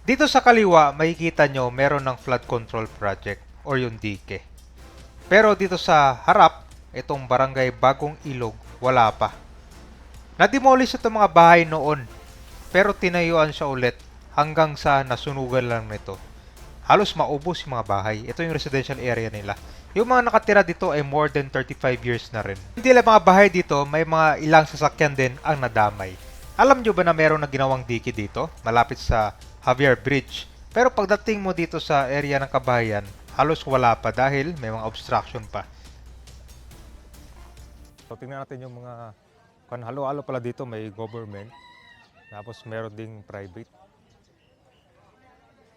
Dito sa kaliwa, makikita nyo meron ng flood control project or yung dike. Pero dito sa harap, itong barangay Bagong Ilog, wala pa. Na-demolish itong mga bahay noon, pero tinayuan siya ulit hanggang sa nasunugan lang nito. Halos maubos yung mga bahay. Ito yung residential area nila. Yung mga nakatira dito ay more than 35 years na rin. Hindi lang mga bahay dito, may mga ilang sasakyan din ang nadamay. Alam nyo ba na meron na ginawang dike dito, malapit sa Javier Bridge? Pero pagdating mo dito sa area ng Kabayan, halos wala pa dahil may mga obstruction pa. So tingnan natin yung mga halo-halo pala dito, may government, tapos meron ding private.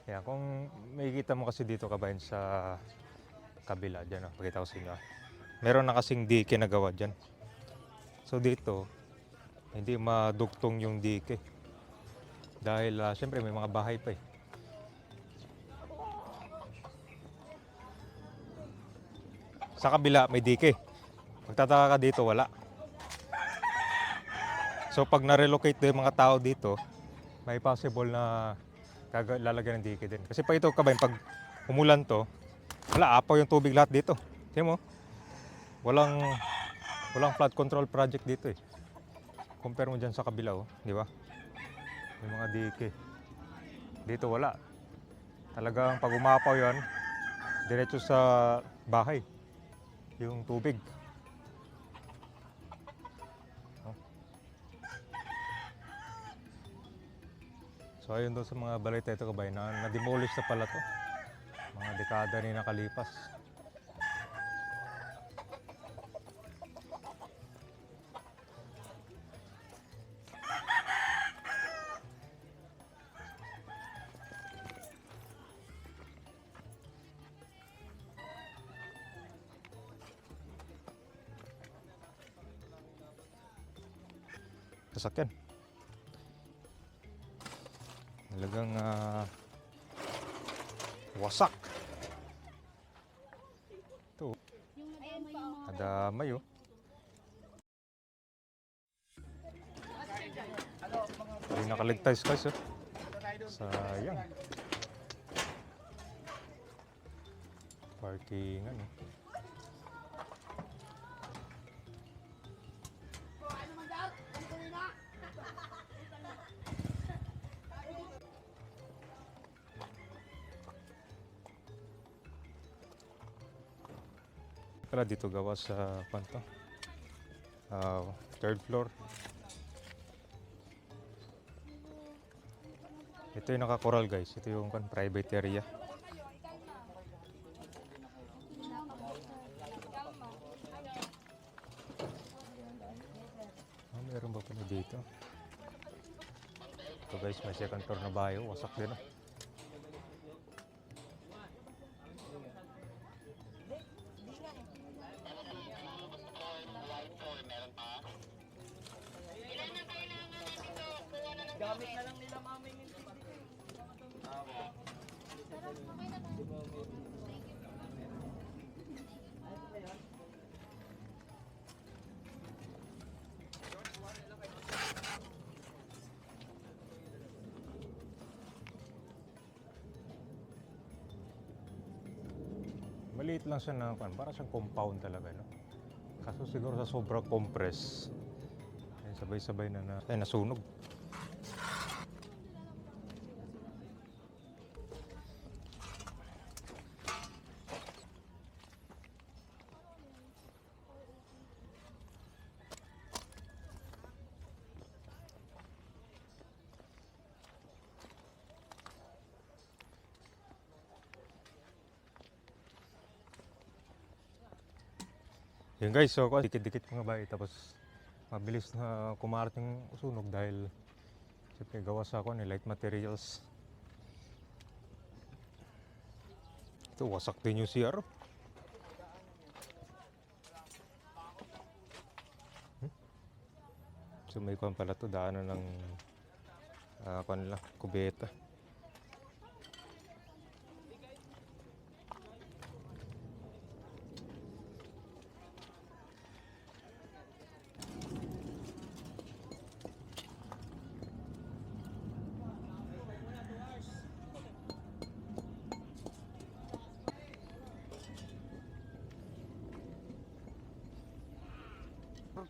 Yan, kung makikita mo kasi dito Kabayan sa kabila, dyan pakita ko sa inyo. Meron na kasing dike na gawa dyan. So dito, hindi madugtong yung dike. Dahil syempre may mga bahay pa eh. Sa kabila may dike. Magtataka ka dito, wala. So pag na-relocate yung mga tao dito, may possible na lalagyan ng dike din. Kasi pag ito Kabayan, pag umulan to, wala, apaw yung tubig lahat dito. Tingnan mo, walang flood control project dito eh. Compare mo dyan sa kabila, oh, di ba? Yung mga dike. Dito wala. Talagang pag umapaw yan, diretso sa bahay. Yung tubig. Oh. So ayun doon sa mga balita ito Kabayan, na-demolish na pala to. Mga dekada rin nakalipas. Sasakyan. Talagang wasak. Ito. Nadamay oh. Hindi nakaligtas guys oh. Sayang. Parkingan oh. Pala dito gawa sa panto. Third floor. Ito yung nakakoral guys. Ito yung private area. Meron ba pala dito? Ito guys, may second floor na bahay. Wasak din oh. Gamit na lang nila mami yung Maliit lang siya na para siyang compound talaga no. Kaso siguro sa sobrang compress, sabay-sabay na nasunog. Yun guys, so dikit-dikit mga bahay tapos mabilis na kumarating sunog dahil siyempre gawa sa light materials. Ito wasak din yung CR. So may kwan pala to, daanan ng kubeta.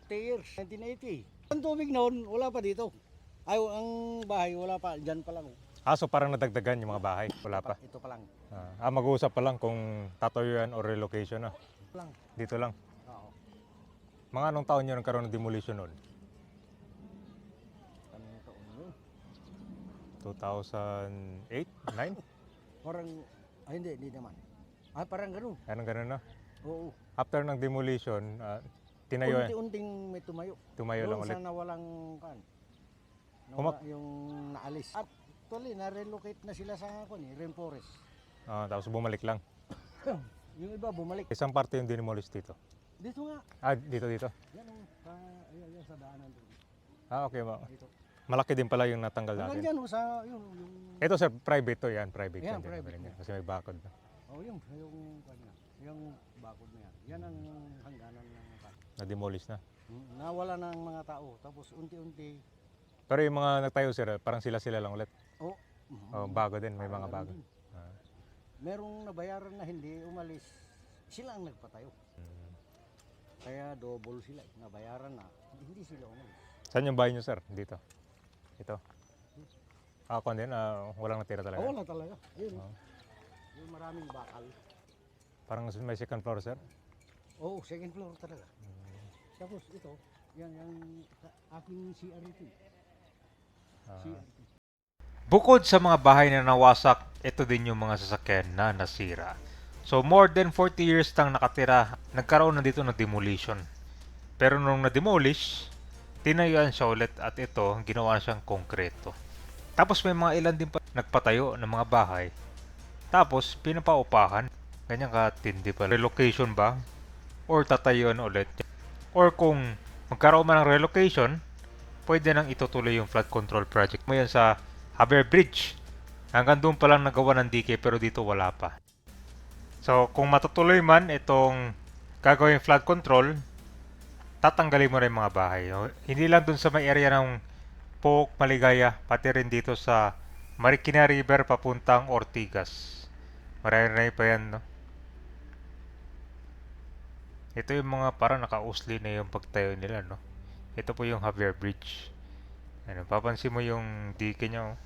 40 years, 1980. Ang tubig noon, wala pa dito. Ay, ang bahay, wala pa. Diyan pa lang. So parang nadagdagan yung mga bahay? Wala pa? Ito pa lang. Mag-uusap pa lang kung tatayuan or relocation na? Lang. Dito lang? Oo. Mga anong taon nyo nagkaroon ng demolition noon? Anong taon yun? 2008? 9? Parang, hindi naman. Parang ganun. Ganun na? Oo. After ng demolition, tinayo, Unti-unting may tumayo. tumayo lang Doon ulit. sa nawalang kan. Yung naalis. At actually, na-relocate na sila sa rainforest. Tapos bumalik lang. Yung iba bumalik. Isang parte yung dinimolish dito? Dito nga. Dito. Yan o. Yan sa daanan doon. Okay. Dito. Malaki din pala yung natanggal Hanggang natin. dyan o sa yung Ito sir, private to yan. Private Yan, yan. private Yan, yan. kasi may bakod na. yung bakod na yan. Yan ang hangganan ng Na-demolish na. nawala ng mga tao. Tapos unti-unti. Pero yung mga nagtayo sir, parang sila lang ulit. Bago din, may mga Bago bago. din. Merong nabayaran na hindi umalis. Sila ang nagpatayo. Kaya double sila. Nabayaran na. Hindi sila umalis. Saan yung bahay nyo sir? Dito? Ito? Kung din, walang natira talaga? Wala talaga. Ayun. Yung maraming bakal. Parang may second floor sir? Oo, second floor talaga. Tapos ito, yan yung aking CR ito. CR. Bukod sa mga bahay na nawasak, ito din yung mga sasakyan na nasira. So more than 40 years nang nakatira, nagkaroon na dito ng demolition. Pero nung na-demolish, tinayuan siya ulit at ito, ginawa na siyang konkreto. Tapos may mga ilan din pa nagpatayo ng mga bahay. Tapos pinapaupahan. Ganyan katindi pala. Relocation ba? Or tatayuan ulit? Or kung magkaroon man ng relocation, pwede nang itutuloy yung flood control project mo yan sa Javier Bridge. Hanggang doon pa lang nagawa ng DK pero dito wala pa. So kung matutuloy man itong gagawin flood control, tatanggalin mo rin mga bahay. Hindi lang doon sa may area ng Pook, Maligaya, pati rin dito sa Marikina River papuntang Ortigas. Marami pa yan, no? Ito yung mga parang nakausli na yung pagtayo nila, no? Ito po yung Javier Bridge. Papansin mo yung dike niya, oh.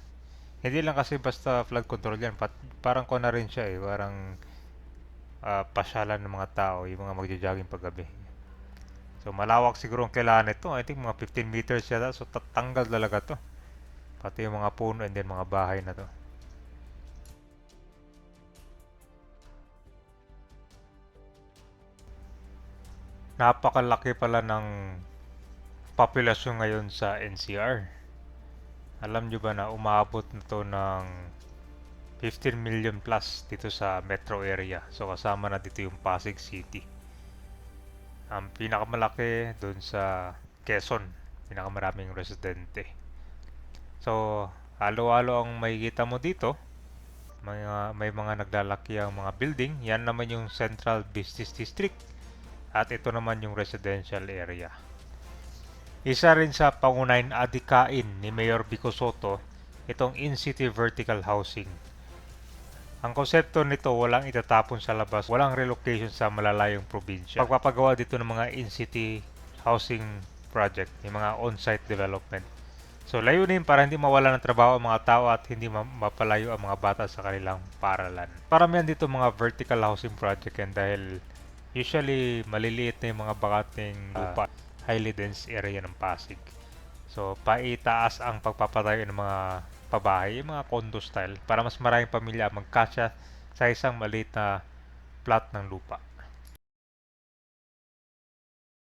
Hindi lang kasi basta flood control yan. Parang ko na rin siya, eh. Parang pasyalan ng mga tao, yung mga magja-jogging paggabi. So malawak siguro ang kailangan nito. I think mga 15 meters yata. So tatanggal talaga to. Pati yung mga puno and then mga bahay na to. Napakalaki pala ng populasyon ngayon sa NCR. Alam nyo ba na umabot na to ng 15 million plus dito sa metro area. So kasama na dito yung Pasig City. Ang pinakamalaki doon sa Quezon, pinakamaraming residente. So halo-halo ang makikita mo dito. May mga naglalaki ang mga building. Yan naman yung Central Business District. At ito naman yung residential area. Isa rin sa pangunahing adikain ni Mayor Vico Soto itong in-city vertical housing. Ang konsepto nito, walang itatapon sa labas, walang relocation sa malalayong probinsya. Pagpapagawa dito ng mga in-city housing project, yung mga on-site development. So layunin para hindi mawala ng trabaho ang mga tao at hindi mapalayo ang mga bata sa kanilang paaralan. Paramihan dito mga vertical housing project yan dahil usually maliliit na yung mga bakating lupa, highly dense area ng Pasig. So paitaas ang pagpapatayo ng mga pabahay, yung mga condo style para mas maraming pamilya magkasya sa isang maliit na plot ng lupa.